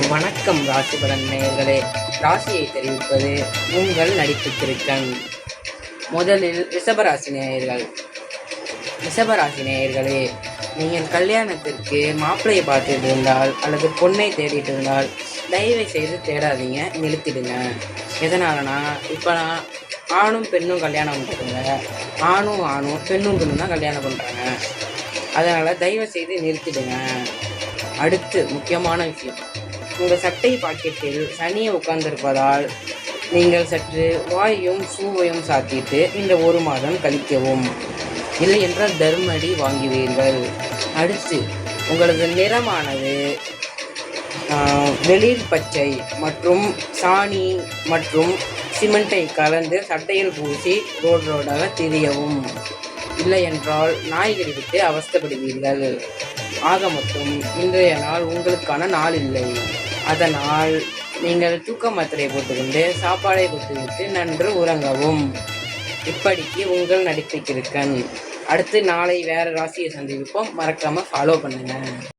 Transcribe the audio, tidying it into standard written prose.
வணக்கம் ராசி பலன் நேயர்களே. ராசியை தெரிவிப்பது உங்கள் நடிப்பு திருக்கண். முதலில் ரிஷபராசி நேயர்கள். ரிஷபராசி நேயர்களே, நீங்கள் கல்யாணத்திற்கு மாப்பிள்ளையை பார்த்துட்டு இருந்தால் அல்லது பொண்ணை தேடிட்டு இருந்தால் தயவை செய்து தேடாதீங்க, நிறுத்திடுங்க. எதனாலனா இப்போலாம் ஆணும் பெண்ணும் கல்யாணம் பண்ணுறாங்க, ஆணும் பெண்ணும் தான் கல்யாணம் பண்ணுறாங்க. அதனால் தயவு செய்து நிறுத்திடுங்க. அடுத்து முக்கியமான விஷயம், உங்கள் சட்டை பாக்கெட்டில் சனியை உட்கார்ந்திருப்பதால் நீங்கள் சற்று வாயையும் ஷூவையும் சாத்திட்டு இந்த 1 மாதம் கழிக்கவும், இல்லை என்றால் தர்மடி வாங்குவீர்கள். அடுத்து உங்களது நிறமானது வெளிர் பச்சை மற்றும் சாணி மற்றும் சிமெண்ட்டை கலந்து சட்டையில் பூசி ரோடாக திரியவும், இல்லை என்றால் நாய்களை விட்டு அவஸ்தைப்படுவீர்கள். ஆக மொத்தம் இன்றைய நாள் உங்களுக்கான நாள் இல்லை. அதனால் நீங்கள் தூக்க மாத்திரையை போட்டுக்கொண்டு சாப்பாடை கொடுத்துவிட்டு நன்று உறங்கவும். இப்படிக்கு உங்கள் நடிப்பு திருக்கண். அடுத்து நாளை வேறு ராசியை சந்திப்போம். மறக்காமல் ஃபாலோ பண்ணுங்கள்.